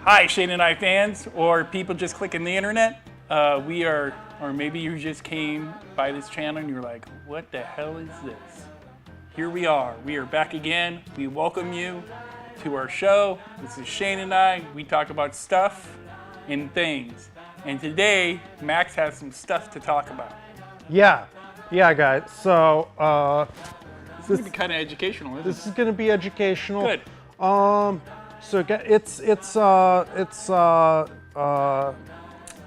Hi, Shayne and I fans, or people just clicking the internet. We are, or maybe you just came by this channel and you're like, what the hell is this? Here we are. We are back again. We welcome you to our show. This is Shayne and I. We talk about stuff and things. And today, Max has some stuff to talk about. Yeah, guys. So This is going to be kind of educational, isn't it? this is going to be educational. Good. So it's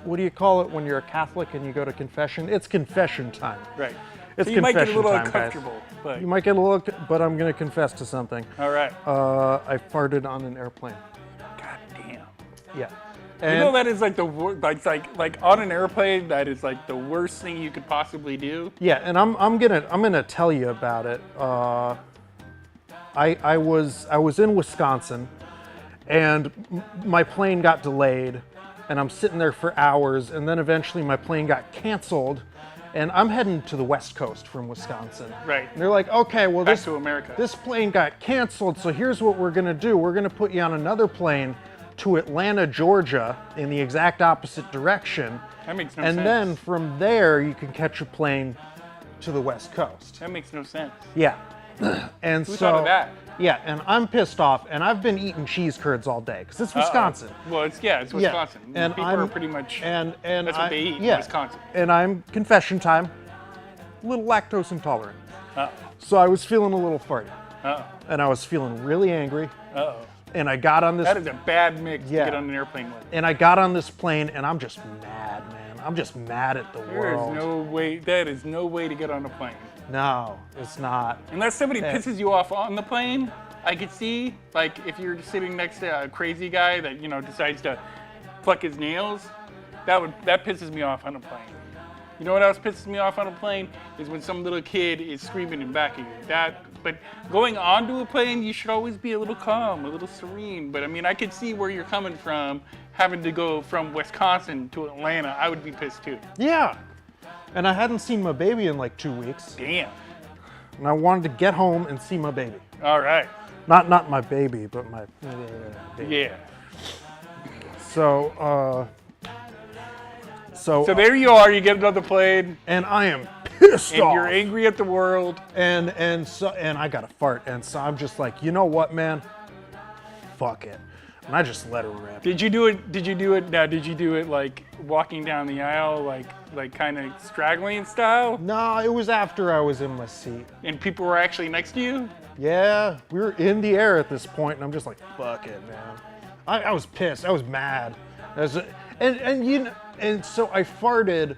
what do you call it when you're a Catholic and you go to confession? It's confession time. Right. It's So you might get a confession little time, uncomfortable, but You might get a little, but I'm going to confess to something. all right. I farted on an airplane. God damn. Yeah. You And know that is like the like on an airplane. That is like the worst thing you could possibly do. yeah, and I'm gonna tell you about it. I was in Wisconsin, and my plane got delayed, and I'm sitting there for hours, and then eventually my plane got canceled, and I'm heading to the West Coast from Wisconsin. Right. And they're like, okay, well Back to America. this plane got canceled, so here's what we're gonna do. We're gonna put you on another plane to Atlanta, Georgia, in the exact opposite direction. That makes no And sense. then from there, you can catch a plane to the West Coast. That makes no sense. Yeah. And Who so, thought of that? yeah, and I'm pissed off, and I've been eating cheese curds all day because it's Wisconsin. Well, it's Wisconsin. And People are pretty much. and that's what they eat in yeah, Wisconsin. And I'm confession time, a little lactose intolerant. Uh So I was feeling a little farty, oh. and I was feeling really angry, Uh oh. and I got on this. That is a bad mix Yeah. to get on an airplane with. And I got on this plane, and I'm just mad, man. I'm just mad at the There is world. no way. That is no way to get on a plane. No, it's not. Unless somebody Yeah. pisses you off on the plane, I could see, like, if you're just sitting next to a crazy guy that, decides to pluck his nails, that pisses me off on a plane. You know what else pisses me off on a plane? Is when some little kid is screaming in back of you. But going onto a plane, you should always be a little calm, a little serene. But I mean, I could see where you're coming from, having to go from Wisconsin to Atlanta. I would be pissed too. Yeah. And I hadn't seen my baby in like 2 weeks, Damn. and I wanted to get home and see my baby. All right. Not my baby, but my baby. Yeah. So, So there you are. You get another plane, and I am pissed and off. you're angry at the world. And I got a fart, and so I'm just like, you know what, man? Fuck it. And I just let her rip. Did you do it? Now, did you do it like walking down the aisle, like kind of straggling style? No, it was after I was in my seat. And people were actually next to you? Yeah, we were in the air at this point, and I'm just like, fuck it, man. I was pissed. I was mad. And so I farted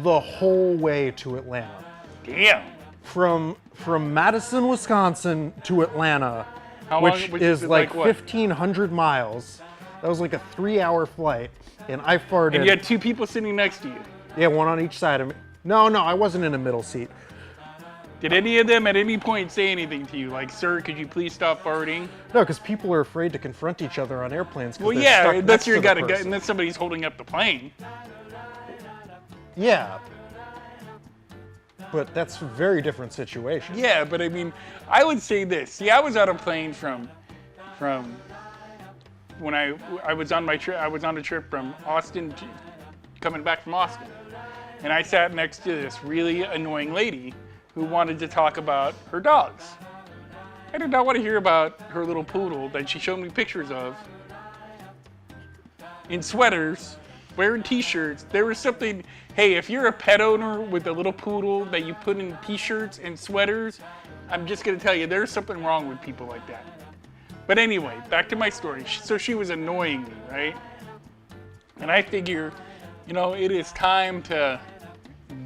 the whole way to Atlanta. Damn. From Madison, Wisconsin to Atlanta, How long- which which is is like like what? 1,500 miles. That was like a 3-hour flight, and I farted. And you had two people sitting next to you. Yeah, one on each side of me. No, I wasn't in a middle seat. Did any of them at any point say anything to you? Like, sir, could you please stop farting? No, because people are afraid to confront each other on airplanes. 'Cause Well, they're yeah, stuck unless next you to the got a guy, person. unless somebody's holding up the plane. Yeah. But that's a very different situation. Yeah, but I mean, I would say this. See, I was on a plane from when I was on my trip. I was on a trip from Austin, coming back from Austin, and I sat next to this really annoying lady who wanted to talk about her dogs. I did not want to hear about her little poodle that she showed me pictures of in sweaters, wearing t-shirts. There was something, hey, if you're a pet owner with a little poodle that you put in t-shirts and sweaters, I'm just gonna tell you, there's something wrong with people like that. But anyway, back to my story. So she was annoying me, right? And I figure, it is time to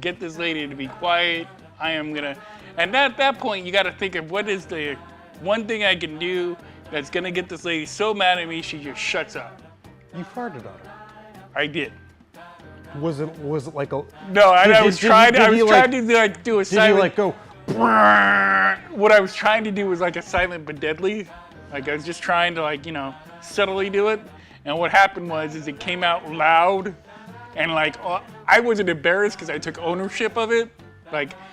get this lady to be quiet. And at that point, you gotta think of what is the one thing I can do that's gonna get this lady so mad at me, she just shuts up. You farted on her. I did. Was it like a? No, I was did you- trying. did I was you, trying like- to do a Did you silent. like go? What I was trying to do was like a silent but deadly. Like I was just trying to subtly do it. And what happened was it came out loud, and I wasn't embarrassed because I took ownership of it.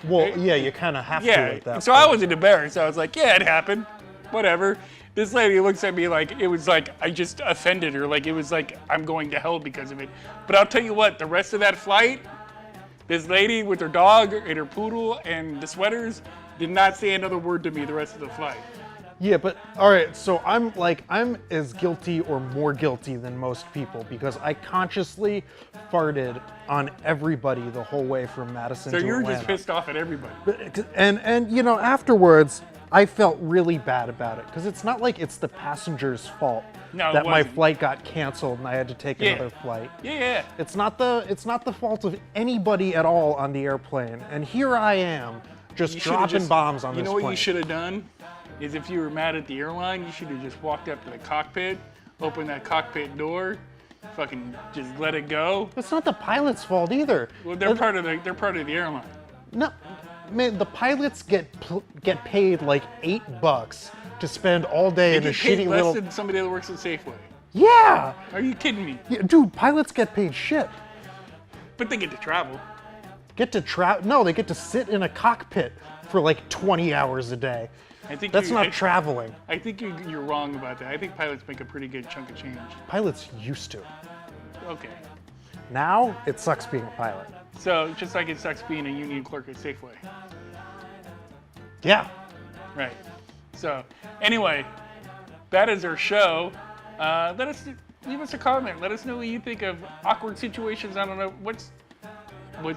Well, yeah, you kind of have to Yeah. at that So I point. wasn't embarrassed. I was like, yeah, it happened. whatever. This lady looks at me like it was like I just offended her. Like it was like I'm going to hell because of it. But I'll tell you what, the rest of that flight, this lady with her dog and her poodle and the sweaters did not say another word to me the rest of the flight. Yeah, but all right, so I'm as guilty or more guilty than most people because I consciously farted on everybody the whole way from Madison So to you're Atlanta. just pissed off at everybody. And you know, afterwards, I felt really bad about it because it's not like it's the passenger's fault No, it that my wasn't. flight got canceled and I had to take another flight. Yeah. It's not the fault of anybody at all on the airplane. And here I am, just You should've dropping just- bombs on You this know what plane. you should have done? Is if you were mad at the airline, you should have just walked up to the cockpit, opened that cockpit door, fucking just let it go. It's not the pilot's fault either. Well, they're part of the airline. No, man, the pilots get paid like $8 to spend all day They in a get paid shitty less little. than somebody that works at Safeway. Yeah! Are you kidding me? Yeah, dude, pilots get paid shit. But they get to travel. No, they get to sit in a cockpit for like 20 hours a day. I think That's not traveling. I think you're wrong about that. I think pilots make a pretty good chunk of change. Pilots used to. Okay. Now, it sucks being a pilot. So just like it sucks being a union clerk at Safeway. Yeah. Right. So anyway, that is our show. Leave us a comment. Let us know what you think of awkward situations. I don't know what's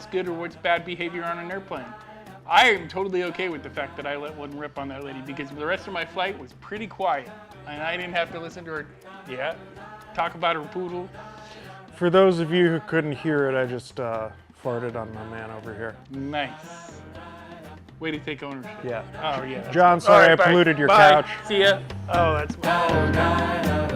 good or what's bad behavior on an airplane. I am totally okay with the fact that I let one rip on that lady because the rest of my flight was pretty quiet and I didn't have to listen to her. Yeah. Talk about her poodle. For those of you who couldn't hear it, I just farted on my man over here. Nice. Way to take ownership. Yeah. Oh yeah. John, sorry All right, I bye. polluted your Bye. couch. See ya. Oh, that's.